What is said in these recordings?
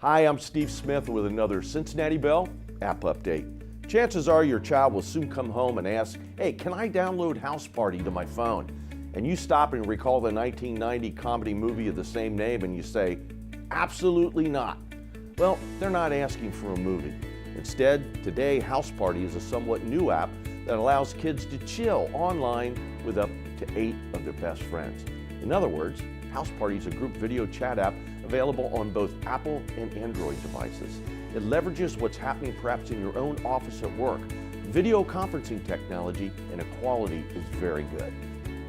Hi, I'm Steve Smith with another Cincinnati Bell app update. Chances are your child will soon come home and ask, hey, can I download Houseparty to my phone? And you stop and recall the 1990 comedy movie of the same name and you say, absolutely not. Well, they're not asking for a movie. Instead, today Houseparty is a somewhat new app that allows kids to chill online with up to 8 of their best friends. In other words, Houseparty is a group video chat app available on both Apple and Android devices. It leverages what's happening perhaps in your own office at work. Video conferencing technology and the quality is very good.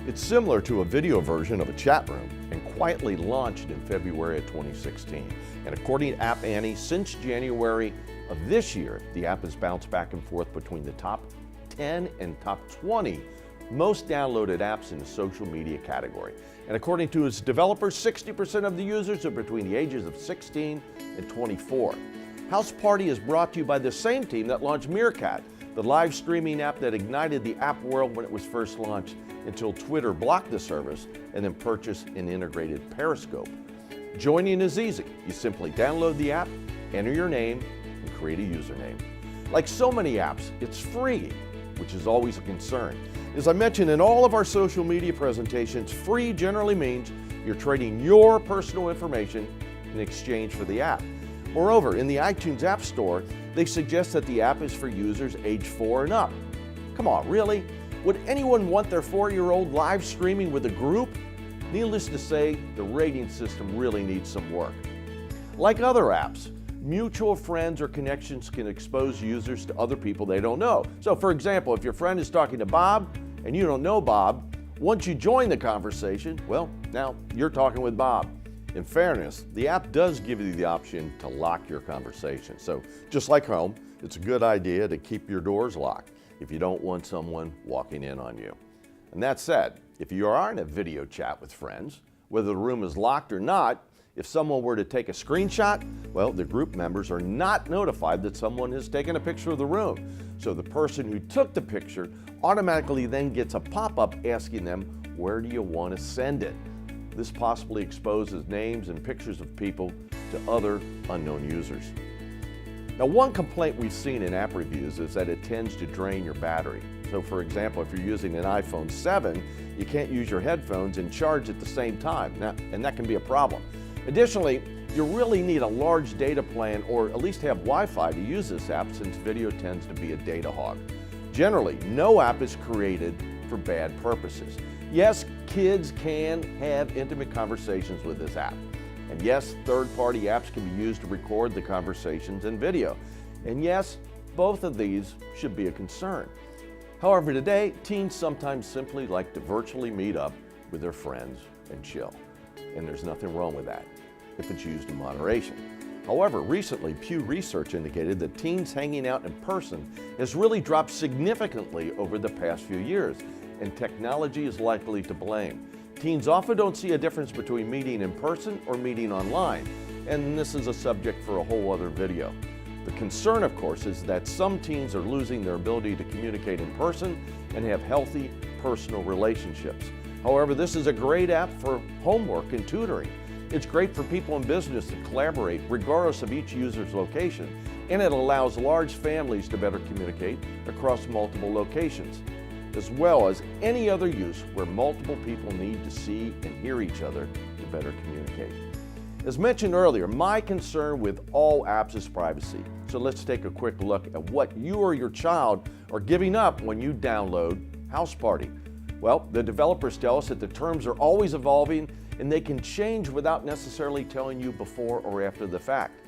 It's similar to a video version of a chat room and quietly launched in February of 2016. And according to App Annie, since January of this year, the app has bounced back and forth between the top 10 and top 20 most downloaded apps in the social media category. And according to its developers, 60% of the users are between the ages of 16 and 24. Houseparty is brought to you by the same team that launched Meerkat, the live streaming app that ignited the app world when it was first launched until Twitter blocked the service and then purchased an integrated Periscope. Joining is easy. You simply download the app, enter your name, and create a username. Like so many apps, it's free, which is always a concern. As I mentioned in all of our social media presentations, free generally means you're trading your personal information in exchange for the app. Moreover, in the iTunes App Store, they suggest that the app is for users age 4 and up. Come on, really? Would anyone want their 4-year-old live streaming with a group? Needless to say, the rating system really needs some work. Like other apps, mutual friends or connections can expose users to other people they don't know. So for example, if your friend is talking to Bob and you don't know Bob, once you join the conversation, well, now you're talking with Bob. In fairness, the app does give you the option to lock your conversation. So just like home, it's a good idea to keep your doors locked if you don't want someone walking in on you. And that said, if you are in a video chat with friends, whether the room is locked or not, if someone were to take a screenshot, well, the group members are not notified that someone has taken a picture of the room. So the person who took the picture automatically then gets a pop-up asking them, where do you want to send it? This possibly exposes names and pictures of people to other unknown users. Now, one complaint we've seen in app reviews is that it tends to drain your battery. So for example, if you're using an iPhone 7, you can't use your headphones and charge at the same time, and that can be a problem. Additionally, you really need a large data plan or at least have Wi-Fi to use this app since video tends to be a data hog. Generally, no app is created for bad purposes. Yes, kids can have intimate conversations with this app. And yes, third-party apps can be used to record the conversations and video. And yes, both of these should be a concern. However, today, teens sometimes simply like to virtually meet up with their friends and chill. And there's nothing wrong with that if it's used in moderation. However, recently Pew Research indicated that teens hanging out in person has really dropped significantly over the past few years, and technology is likely to blame. Teens often don't see a difference between meeting in person or meeting online, and this is a subject for a whole other video. The concern, of course, is that some teens are losing their ability to communicate in person and have healthy personal relationships. However, this is a great app for homework and tutoring. It's great for people in business to collaborate regardless of each user's location, and it allows large families to better communicate across multiple locations, as well as any other use where multiple people need to see and hear each other to better communicate. As mentioned earlier, my concern with all apps is privacy. So let's take a quick look at what you or your child are giving up when you download Houseparty. Well, the developers tell us that the terms are always evolving and they can change without necessarily telling you before or after the fact.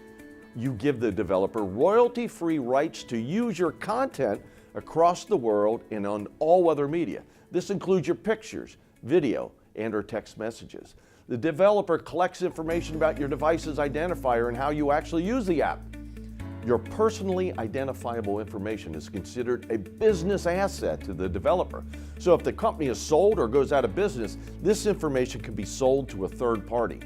You give the developer royalty-free rights to use your content across the world and on all other media. This includes your pictures, video, and or text messages. The developer collects information about your device's identifier and how you actually use the app. Your personally identifiable information is considered a business asset to the developer. So if the company is sold or goes out of business, this information can be sold to a third party.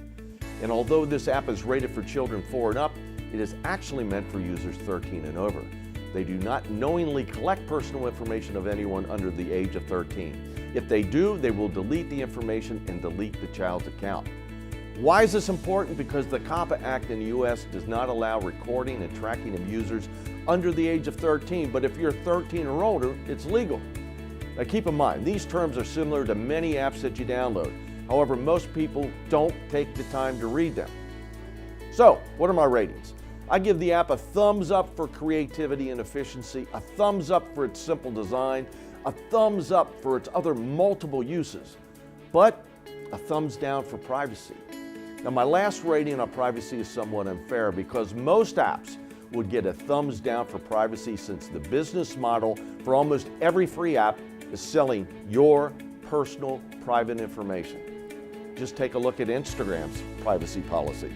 And although this app is rated for children 4 and up, it is actually meant for users 13 and over. They do not knowingly collect personal information of anyone under the age of 13. If they do, they will delete the information and delete the child's account. Why is this important? Because the COPPA Act in the U.S. does not allow recording and tracking of users under the age of 13, but if you're 13 or older, it's legal. Now keep in mind, these terms are similar to many apps that you download. However, most people don't take the time to read them. So, what are my ratings? I give the app a thumbs up for creativity and efficiency, a thumbs up for its simple design, a thumbs up for its other multiple uses, but a thumbs down for privacy. Now, my last rating on privacy is somewhat unfair because most apps would get a thumbs down for privacy since the business model for almost every free app is selling your personal private information. Just take a look at Instagram's privacy policy.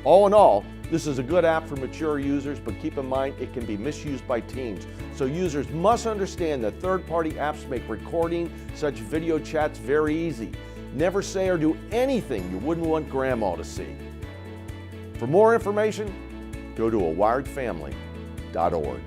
All in all, this is a good app for mature users, but keep in mind it can be misused by teens. So users must understand that third-party apps make recording such video chats very easy. Never say or do anything you wouldn't want grandma to see. For more information, go to awiredfamily.org.